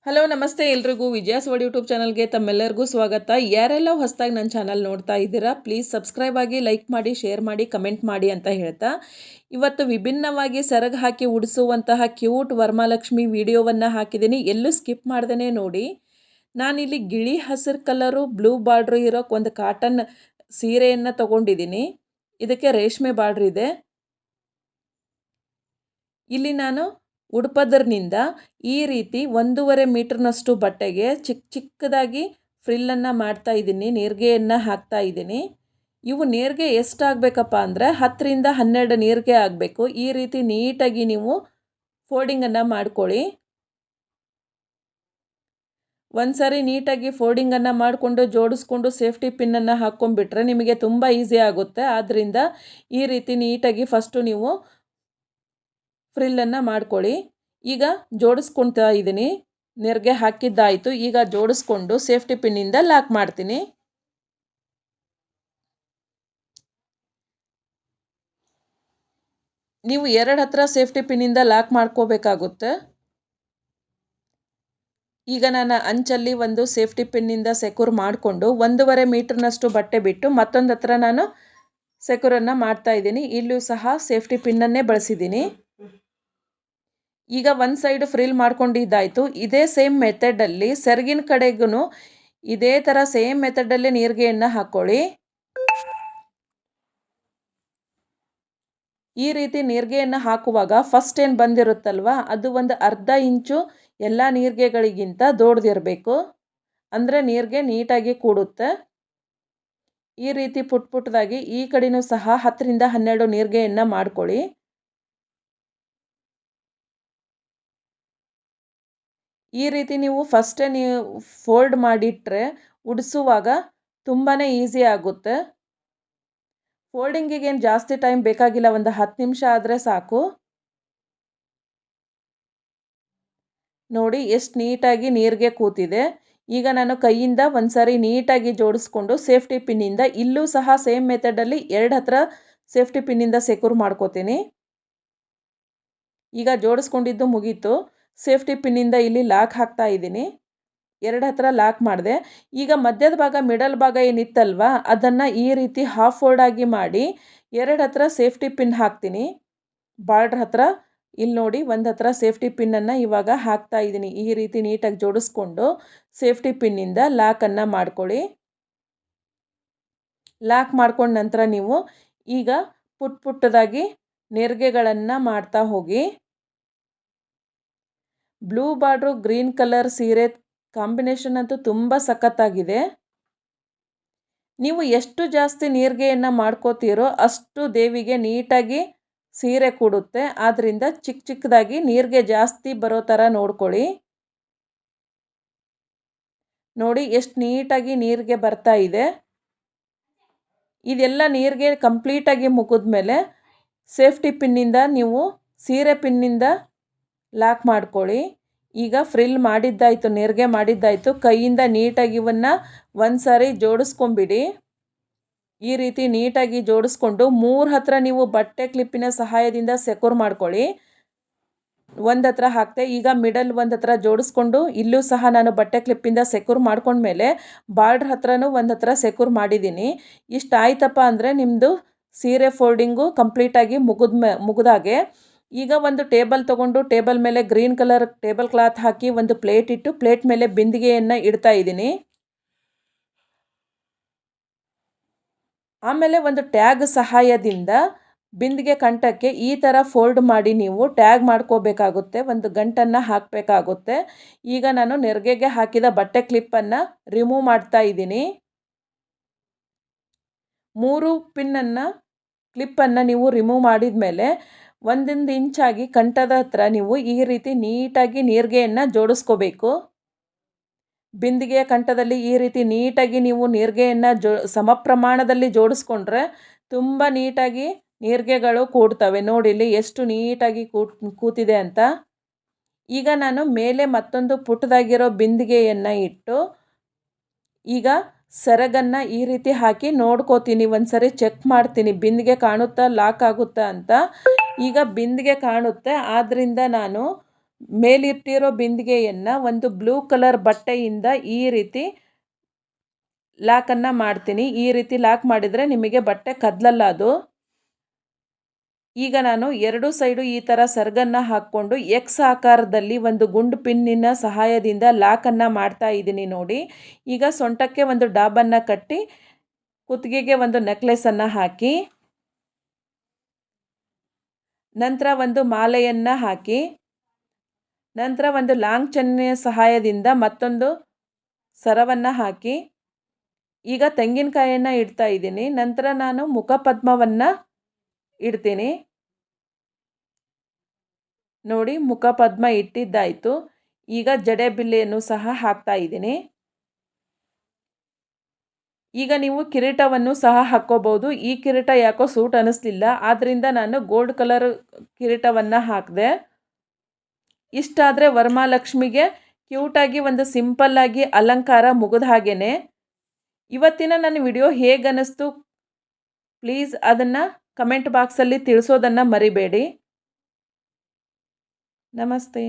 Hello ನಮಸ್ತೆ ಎಲ್ರಿಗೂ ವಿಜಯಾಸ್ word YouTube ಚಾನಲ್ಗೆ ತಮ್ಮೆಲ್ಲರಿಗೂ ಸ್ವಾಗತ. ಯಾರೆಲ್ಲ ಹೊಸದಾಗಿ ನನ್ನ ಚಾನಲ್ ನೋಡ್ತಾ ಇದ್ದೀರಾ ಪ್ಲೀಸ್ ಸಬ್ಸ್ಕ್ರೈಬ್ ಆಗಿ, ಲೈಕ್ ಮಾಡಿ, ಶೇರ್ ಮಾಡಿ, ಕಮೆಂಟ್ ಮಾಡಿ ಅಂತ ಹೇಳ್ತಾ ಇವತ್ತು ವಿಭಿನ್ನವಾಗಿ ಸೆರಗು ಹಾಕಿ ಉಡಿಸುವಂತಹ ಕ್ಯೂಟ್ ವರಮಹಾಲಕ್ಷ್ಮಿ ವಿಡಿಯೋವನ್ನು ಹಾಕಿದ್ದೀನಿ. ಎಲ್ಲೂ ಸ್ಕಿಪ್ ಮಾಡ್ದೇ ನೋಡಿ. ನಾನಿಲ್ಲಿ ಗಿಳಿ ಹಸಿರು ಕಲರು ಬ್ಲೂ ಬಾರ್ಡ್ರ್ ಇರೋ ಒಂದು ಕಾಟನ್ ಸೀರೆಯನ್ನು ತೊಗೊಂಡಿದ್ದೀನಿ. ಇದಕ್ಕೆ ರೇಷ್ಮೆ ಬಾರ್ಡ್ರ್ ಇದೆ. ಇಲ್ಲಿ ನಾನು ಉಡುಪದರ್ನಿಂದ ಈ ರೀತಿ 1.5 ಮೀಟರ್ನಷ್ಟು ಬಟ್ಟೆಗೆ ಚಿಕ್ಕದಾಗಿ ಫ್ರಿಲ್ಲನ್ನು ಮಾಡ್ತಾ ಇದ್ದೀನಿ, ನೇರಿಗೆಯನ್ನು ಹಾಕ್ತಾ ಇದ್ದೀನಿ. ಇವು ನೇರಿಗೆ ಎಷ್ಟಾಗಬೇಕಪ್ಪ ಅಂದರೆ 10ರಿಂದ 12 ನೇರಿಗೆ ಆಗಬೇಕು. ಈ ರೀತಿ ನೀಟಾಗಿ ನೀವು ಫೋಲ್ಡಿಂಗನ್ನು ಮಾಡ್ಕೊಳ್ಳಿ. ಒಂದು ಸಾರಿ ನೀಟಾಗಿ ಫೋಲ್ಡಿಂಗನ್ನು ಮಾಡಿಕೊಂಡು ಜೋಡಿಸ್ಕೊಂಡು ಸೇಫ್ಟಿ ಪಿನ್ನನ್ನು ಹಾಕ್ಕೊಂಡ್ಬಿಟ್ರೆ ನಿಮಗೆ ತುಂಬ ಈಸಿ ಆಗುತ್ತೆ. ಆದ್ದರಿಂದ ಈ ರೀತಿ ನೀಟಾಗಿ ಫಸ್ಟು ನೀವು ಫ್ರಿಲ್ಲನ್ನು ಮಾಡ್ಕೊಳ್ಳಿ. ಈಗ ಜೋಡಿಸ್ಕೊಳ್ತಾ ಇದ್ದೀನಿ. ನೆರಿಗೆ ಹಾಕಿದ್ದಾಯಿತು. ಈಗ ಜೋಡಿಸ್ಕೊಂಡು ಸೇಫ್ಟಿ ಪಿನ್ನಿಂದ ಲಾಕ್ ಮಾಡ್ತೀನಿ. ನೀವು 2 ಹತ್ರ ಸೇಫ್ಟಿ ಪಿನ್ನಿಂದ ಲಾಕ್ ಮಾಡ್ಕೋಬೇಕಾಗುತ್ತೆ. ಈಗ ನಾನು ಅಂಚಲ್ಲಿ ಒಂದು ಸೇಫ್ಟಿ ಪಿನ್ನಿಂದ ಸೆಕ್ಯೂರ್ ಮಾಡಿಕೊಂಡು 1.5 ಮೀಟರ್ನಷ್ಟು ಬಟ್ಟೆ ಬಿಟ್ಟು ಮತ್ತೊಂದು ಹತ್ರ ನಾನು ಸೆಕ್ಯೂರನ್ನು ಮಾಡ್ತಾ ಇದ್ದೀನಿ. ಇಲ್ಲೂ ಸಹ ಸೇಫ್ಟಿ ಪಿನ್ನನ್ನೇ ಬಳಸಿದ್ದೀನಿ. ಈಗ ಒಂದು ಸೈಡ್ ಫ್ರಿಲ್ ಮಾಡ್ಕೊಂಡಿದ್ದಾಯಿತು. ಇದೇ ಸೇಮ್ ಮೆಥಡಲ್ಲಿ ಸೆರಗಿನ ಕಡೆಗೂ ಇದೇ ಥರ ಸೇಮ್ ಮೆಥಡಲ್ಲೇ ನೇರಿಗೆಯನ್ನು ಹಾಕ್ಕೊಳ್ಳಿ. ಈ ರೀತಿ ನೇರಿಗೆಯನ್ನು ಹಾಕುವಾಗ ಫಸ್ಟ್ ಏನು ಬಂದಿರುತ್ತಲ್ವ ಅದು ಒಂದು ಅರ್ಧ ಇಂಚು ಎಲ್ಲ ನೇರಿಗೆಗಳಿಗಿಂತ ದೊಡ್ಡದಿರಬೇಕು. ಅಂದರೆ ನೇರಿಗೆ ನೀಟಾಗಿ ಕೂಡುತ್ತೆ. ಈ ರೀತಿ ಪುಟ್ಟದಾಗಿ ಈ ಕಡೆಯೂ ಸಹ 10ರಿಂದ 12 ನೇರಿಗೆಯನ್ನು ಮಾಡ್ಕೊಳ್ಳಿ. ಈ ರೀತಿ ನೀವು ಫಸ್ಟೇ ನೀವು ಫೋಲ್ಡ್ ಮಾಡಿಟ್ರೆ ಉಡಿಸುವಾಗ ತುಂಬಾ ಈಸಿ ಆಗುತ್ತೆ. ಫೋಲ್ಡಿಂಗಿಗೆ ಏನು ಜಾಸ್ತಿ ಟೈಮ್ ಬೇಕಾಗಿಲ್ಲ, ಒಂದು 10 ನಿಮಿಷ ಆದರೆ ಸಾಕು. ನೋಡಿ ಎಷ್ಟು ನೀಟಾಗಿ ನೇರಿಗೆ ಕೂತಿದೆ. ಈಗ ನಾನು ಕೈಯಿಂದ ಒಂದು ಸಾರಿ ನೀಟಾಗಿ ಜೋಡಿಸ್ಕೊಂಡು ಸೇಫ್ಟಿ ಪಿನ್ನಿಂದ ಇಲ್ಲೂ ಸಹ ಸೇಮ್ ಮೆಥಡಲ್ಲಿ 2 ಹತ್ರ ಸೇಫ್ಟಿ ಪಿನ್ನಿಂದ ಸೆಕ್ಯೂರ್ ಮಾಡ್ಕೋತೀನಿ. ಈಗ ಜೋಡಿಸ್ಕೊಂಡಿದ್ದು ಮುಗೀತು. ಸೇಫ್ಟಿ ಪಿನ್ನಿಂದ ಇಲ್ಲಿ ಲಾಕ್ ಹಾಕ್ತಾ ಇದ್ದೀನಿ. 2 ಹತ್ರ ಲಾಕ್ ಮಾಡಿದೆ. ಈಗ ಮಧ್ಯದ ಭಾಗ ಮಿಡಲ್ ಭಾಗ ಏನಿತ್ತಲ್ವ ಅದನ್ನು ಈ ರೀತಿ ಹಾಫ್ ಫೋಲ್ಡ್ ಆಗಿ ಮಾಡಿ 2 ಹತ್ರ ಸೇಫ್ಟಿ ಪಿನ್ ಹಾಕ್ತೀನಿ. ಬಾರ್ಡ್ರ್ ಹತ್ರ ಇಲ್ಲಿ ನೋಡಿ ಒಂದು ಹತ್ರ ಸೇಫ್ಟಿ ಪಿನ್ನನ್ನು ಇವಾಗ ಹಾಕ್ತಾ ಇದ್ದೀನಿ. ಈ ರೀತಿ ನೀಟಾಗಿ ಜೋಡಿಸ್ಕೊಂಡು ಸೇಫ್ಟಿ ಪಿನ್ನಿಂದ ಲಾಕನ್ನು ಮಾಡ್ಕೊಳ್ಳಿ. ಲಾಕ್ ಮಾಡ್ಕೊಂಡ ನಂತರ ನೀವು ಈಗ ಪುಟ್ಟದಾಗಿ ನೆರಿಗೆಗಳನ್ನು ಮಾಡ್ತಾ ಹೋಗಿ. ಬ್ಲೂ ಬಾರ್ಡ್ರು ಗ್ರೀನ್ ಕಲರ್ ಸೀರೆ ಕಾಂಬಿನೇಷನ್ ಅಂತೂ ತುಂಬ ಸಖತ್ತಾಗಿದೆ. ನೀವು ಎಷ್ಟು ಜಾಸ್ತಿ ನೇರಿಗೆಯನ್ನು ಮಾಡ್ಕೋತೀರೋ ಅಷ್ಟು ದೇವಿಗೆ ನೀಟಾಗಿ ಸೀರೆ ಕೂಡುತ್ತೆ. ಆದ್ದರಿಂದ ಚಿಕ್ಕದಾಗಿ ನೇರಿಗೆ ಜಾಸ್ತಿ ಬರೋ ಥರ ನೋಡ್ಕೊಳ್ಳಿ. ನೋಡಿ ಎಷ್ಟು ನೀಟಾಗಿ ನೇರಿಗೆ ಬರ್ತಾ ಇದೆ. ಇದೆಲ್ಲ ನೇರಿಗೆ ಕಂಪ್ಲೀಟಾಗಿ ಮುಗಿದ್ಮೇಲೆ ಸೇಫ್ಟಿ ಪಿನ್ನಿಂದ ನೀವು ಸೀರೆ ಪಿನ್ನಿಂದ ಲಾಕ್ ಮಾಡ್ಕೊಳ್ಳಿ. ಈಗ ಫ್ರಿಲ್ ಮಾಡಿದ್ದಾಯಿತು, ನೇರಿಗೆ ಮಾಡಿದ್ದಾಯಿತು. ಕೈಯಿಂದ ನೀಟಾಗಿ ಇವನ್ನು ಒಂದು ಸಾರಿ ಜೋಡಿಸ್ಕೊಂಬಿಡಿ. ಈ ರೀತಿ ನೀಟಾಗಿ ಜೋಡಿಸ್ಕೊಂಡು 3 ಹತ್ರ ನೀವು ಬಟ್ಟೆ ಕ್ಲಿಪ್ಪಿನ ಸಹಾಯದಿಂದ ಸೆಕ್ಯೂರ್ ಮಾಡ್ಕೊಳ್ಳಿ. ಒಂದು ಹತ್ರ ಹಾಕ್ತೆ. ಈಗ ಮಿಡಲ್ ಒಂದು ಹತ್ರ ಜೋಡಿಸ್ಕೊಂಡು ಇಲ್ಲೂ ಸಹ ನಾನು ಬಟ್ಟೆ ಕ್ಲಿಪ್ಪಿಂದ ಸೆಕ್ಯೂರ್ ಮಾಡ್ಕೊಂಡ್ಮೇಲೆ ಬಾರ್ಡ್ರ್ ಹತ್ರನೂ ಒಂದು ಹತ್ರ ಸೆಕ್ಯೂರ್ ಮಾಡಿದ್ದೀನಿ. ಇಷ್ಟು ಆಯ್ತಪ್ಪ ಅಂದರೆ ನಿಮ್ಮದು ಸೀರೆ ಫೋಲ್ಡಿಂಗು ಕಂಪ್ಲೀಟಾಗಿ ಮುಗಿದಾಗೆ. ಈಗ ಒಂದು ಟೇಬಲ್ ತೊಗೊಂಡು ಟೇಬಲ್ ಮೇಲೆ ಗ್ರೀನ್ ಕಲರ್ ಟೇಬಲ್ ಕ್ಲಾತ್ ಹಾಕಿ ಒಂದು ಪ್ಲೇಟ್ ಇಟ್ಟು ಪ್ಲೇಟ್ ಮೇಲೆ ಬಿಂದಿಗೆಯನ್ನು ಇಡ್ತಾ ಇದ್ದೀನಿ. ಆಮೇಲೆ ಒಂದು ಟ್ಯಾಗ್ ಸಹಾಯದಿಂದ ಬಿಂದಿಗೆ ಕಂಠಕ್ಕೆ ಈ ಥರ ಫೋಲ್ಡ್ ಮಾಡಿ ನೀವು ಟ್ಯಾಗ್ ಮಾಡ್ಕೋಬೇಕಾಗುತ್ತೆ. ಒಂದು ಗಂಟನ್ನು ಹಾಕಬೇಕಾಗುತ್ತೆ. ಈಗ ನಾನು ನೆರಿಗೆಗೆ ಹಾಕಿದ ಬಟ್ಟೆ ಕ್ಲಿಪ್ಪನ್ನು ರಿಮೂವ್ ಮಾಡ್ತಾ ಇದ್ದೀನಿ. 3 ಪಿನ್ನನ್ನು ಕ್ಲಿಪ್ಪನ್ನು ನೀವು ರಿಮೂವ್ ಮಾಡಿದ ಮೇಲೆ 1 ಇಂಚಾಗಿ ಕಂಠದ ಹತ್ರ ನೀವು ಈ ರೀತಿ ನೀಟಾಗಿ ನೇರಿಗೆಯನ್ನು ಜೋಡಿಸ್ಕೋಬೇಕು. ಬಿಂದಿಗೆಯ ಕಂಠದಲ್ಲಿ ಈ ರೀತಿ ನೀಟಾಗಿ ನೀವು ನೇರಿಗೆಯನ್ನು ಸಮ ಪ್ರಮಾಣದಲ್ಲಿ ಜೋಡಿಸ್ಕೊಂಡ್ರೆ ತುಂಬ ನೀಟಾಗಿ ನೇರಿಗೆಗಳು ಕೂಡ್ತವೆ. ನೋಡಿ ಇಲ್ಲಿ ಎಷ್ಟು ನೀಟಾಗಿ ಕೂತಿದೆ ಅಂತ. ಈಗ ನಾನು ಮೇಲೆ ಮತ್ತೊಂದು ಪುಟ್ಟದಾಗಿರೋ ಬಿಂದಿಗೆಯನ್ನು ಇಟ್ಟು ಈಗ ಸೆರಗನ್ನು ಈ ರೀತಿ ಹಾಕಿ ನೋಡ್ಕೋತೀನಿ. ಒಂದು ಸರಿ ಚೆಕ್ ಮಾಡ್ತೀನಿ ಬಿಂದಿಗೆ ಕಾಣುತ್ತಾ ಲಾಕ್ ಆಗುತ್ತಾ ಅಂತ. ಈಗ ಬಿಂದಿಗೆ ಕಾಣುತ್ತೆ, ಆದ್ದರಿಂದ ನಾನು ಮೇಲಿಟ್ಟಿರೋ ಬಿಂದಿಗೆಯನ್ನು ಒಂದು ಬ್ಲೂ ಕಲರ್ ಬಟ್ಟೆಯಿಂದ ಈ ರೀತಿ ಲಾಕನ್ನು ಮಾಡ್ತೀನಿ. ಈ ರೀತಿ ಲಾಕ್ ಮಾಡಿದರೆ ನಿಮಗೆ ಬಟ್ಟೆ ಕದಲಲ್ಲ ಅದು. ಈಗ ನಾನು ಎರಡು ಸೈಡು ಈ ಥರ ಸರ್ಗನ್ನು ಹಾಕ್ಕೊಂಡು ಎಕ್ಸ್ ಆಕಾರದಲ್ಲಿ ಒಂದು ಗುಂಡು ಪಿನ್ನಿನ ಸಹಾಯದಿಂದ ಲಾಕನ್ನು ಮಾಡ್ತಾ ಇದ್ದೀನಿ ನೋಡಿ. ಈಗ ಸೊಂಟಕ್ಕೆ ಒಂದು ಡಾಬನ್ನು ಕಟ್ಟಿ ಕುತ್ತಿಗೆಗೆ ಒಂದು ನೆಕ್ಲೆಸನ್ನು ಹಾಕಿ, ನಂತರ ಒಂದು ಮಾಲೆಯನ್ನು ಹಾಕಿ, ನಂತರ ಒಂದು ಲಾಂಗ್ ಚೆನ್ನಿನ ಸಹಾಯದಿಂದ ಮತ್ತೊಂದು ಸರವನ್ನು ಹಾಕಿ, ಈಗ ತೆಂಗಿನಕಾಯನ್ನು ಇಡ್ತಾ ಇದ್ದೀನಿ. ನಂತರ ನಾನು ಮುಖಪದ್ಮವನ್ನು ಇಡ್ತೀನಿ ನೋಡಿ. ಮುಖಪದ್ಮ ಇಟ್ಟಿದ್ದಾಯಿತು. ಈಗ ಜಡೆ ಬಿಲ್ಲೆಯನ್ನು ಸಹ ಹಾಕ್ತಾ ಇದ್ದೀನಿ. ಈಗ ನೀವು ಕಿರೀಟವನ್ನು ಸಹ ಹಾಕ್ಕೋಬೋದು. ಈ ಕಿರೀಟ ಯಾಕೋ ಸೂಟ್ ಅನ್ನಿಸ್ಲಿಲ್ಲ, ಆದ್ದರಿಂದ ನಾನು ಗೋಲ್ಡ್ ಕಲರ್ ಕಿರೀಟವನ್ನು ಹಾಕಿದೆ. ಇಷ್ಟಾದರೆ ವರಮಹಾಲಕ್ಷ್ಮಿಗೆ ಕ್ಯೂಟಾಗಿ ಒಂದು ಸಿಂಪಲ್ಲಾಗಿ ಅಲಂಕಾರ ಮುಗಿದ ಹಾಗೇ. ಇವತ್ತಿನ ನನ್ನ ವಿಡಿಯೋ ಹೇಗನ್ನಿಸ್ತು ಪ್ಲೀಸ್ ಅದನ್ನು ಕಮೆಂಟ್ ಬಾಕ್ಸಲ್ಲಿ ತಿಳಿಸೋದನ್ನು ಮರಿಬೇಡಿ. ನಮಸ್ತೆ.